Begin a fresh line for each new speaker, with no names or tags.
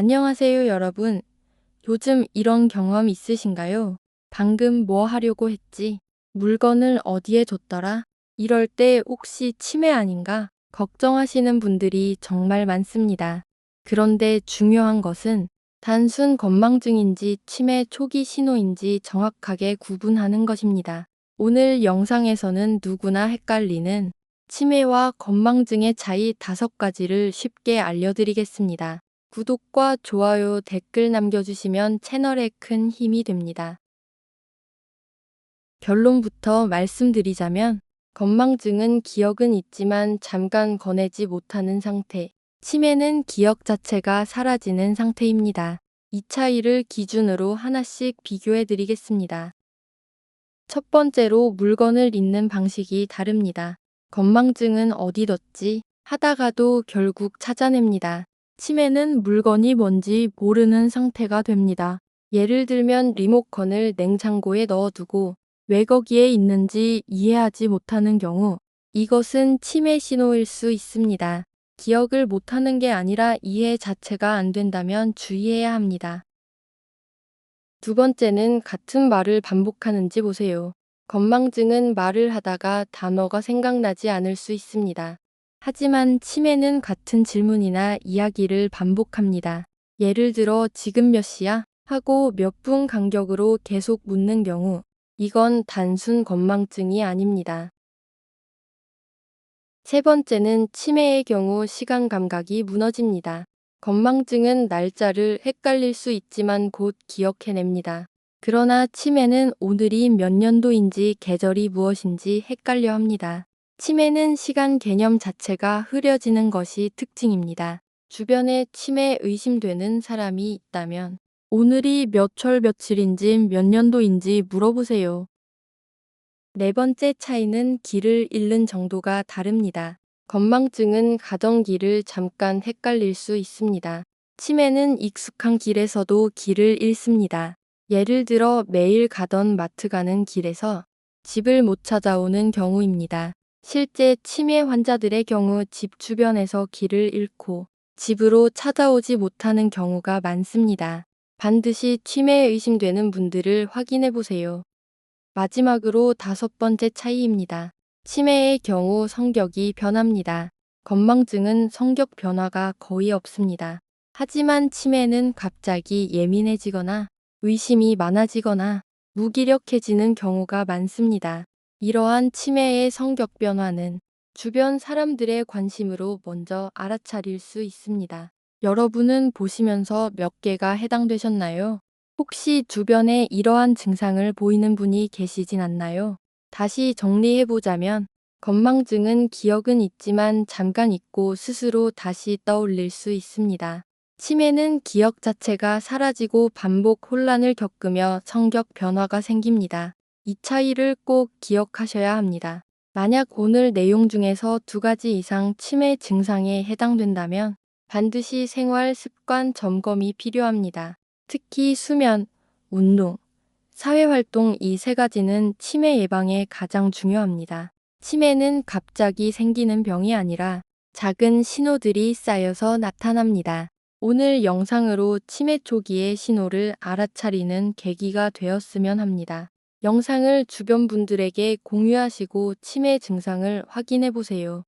안녕하세요, 여러분. 요즘 이런 경험 있으신가요? 방금 뭐 하려고 했지? 물건을 어디에 뒀더라? 이럴 때 혹시 치매 아닌가? 걱정하시는 분들이 정말 많습니다. 그런데 중요한 것은 단순 건망증인지 치매 초기 신호인지 정확하게 구분하는 것입니다. 오늘 영상에서는 누구나 헷갈리는 치매와 건망증의 차이 5가지를 쉽게 알려드리겠습니다. 구독과 좋아요, 댓글 남겨주시면 채널에 큰 힘이 됩니다. 결론부터 말씀드리자면 건망증은 기억은 있지만 잠깐 거내지 못하는 상태, 치매는 기억 자체가 사라지는 상태입니다. 이 차이를 기준으로 하나씩 비교해 드리겠습니다. 첫 번째로 물건을 잊는 방식이 다릅니다. 건망증은 어디 뒀지? 하다가도 결국 찾아냅니다. 치매는 물건이 뭔지 모르는 상태가 됩니다. 예를 들면 리모컨을 냉장고에 넣어두고 왜 거기에 있는지 이해하지 못하는 경우, 이것은 치매 신호일 수 있습니다. 기억을 못하는 게 아니라 이해 자체가 안 된다면 주의해야 합니다. 두 번째는 같은 말을 반복하는지 보세요. 건망증은 말을 하다가 단어가 생각나지 않을 수 있습니다. 하지만 치매는 같은 질문이나 이야기를 반복합니다. 예를 들어 지금 몇 시야? 하고 몇 분 간격으로 계속 묻는 경우, 이건 단순 건망증이 아닙니다. 세 번째는 치매의 경우 시간 감각이 무너집니다. 건망증은 날짜를 헷갈릴 수 있지만 곧 기억해냅니다. 그러나 치매는 오늘이 몇 년도인지 계절이 무엇인지 헷갈려 합니다. 치매는 시간 개념 자체가 흐려지는 것이 특징입니다. 주변에 치매 의심되는 사람이 있다면 오늘이 몇 월 며칠인지 몇 년도인지 물어보세요. 네 번째 차이는 길을 잃는 정도가 다릅니다. 건망증은 가던 길을 잠깐 헷갈릴 수 있습니다. 치매는 익숙한 길에서도 길을 잃습니다. 예를 들어 매일 가던 마트 가는 길에서 집을 못 찾아오는 경우입니다. 실제 치매 환자들의 경우 집 주변에서 길을 잃고 집으로 찾아오지 못하는 경우가 많습니다. 반드시 치매에 의심되는 분들을 확인해 보세요. 마지막으로 5번째 차이입니다. 치매의 경우 성격이 변합니다. 건망증은 성격 변화가 거의 없습니다. 하지만 치매는 갑자기 예민해지거나 의심이 많아지거나 무기력해지는 경우가 많습니다. 이러한 치매의 성격 변화는 주변 사람들의 관심으로 먼저 알아차릴 수 있습니다. 여러분은 보시면서 몇 개가 해당되셨나요? 혹시 주변에 이러한 증상을 보이는 분이 계시진 않나요? 다시 정리해보자면, 건망증은 기억은 있지만 잠깐 잊고 스스로 다시 떠올릴 수 있습니다. 치매는 기억 자체가 사라지고 반복 혼란을 겪으며 성격 변화가 생깁니다. 이 차이를 꼭 기억하셔야 합니다. 만약 오늘 내용 중에서 2가지 이상 치매 증상에 해당된다면 반드시 생활 습관 점검이 필요합니다. 특히 수면, 운동, 사회활동 이 3가지는 치매 예방에 가장 중요합니다. 치매는 갑자기 생기는 병이 아니라 작은 신호들이 쌓여서 나타납니다. 오늘 영상으로 치매 초기의 신호를 알아차리는 계기가 되었으면 합니다. 영상을 주변 분들에게 공유하시고 치매 증상을 확인해 보세요.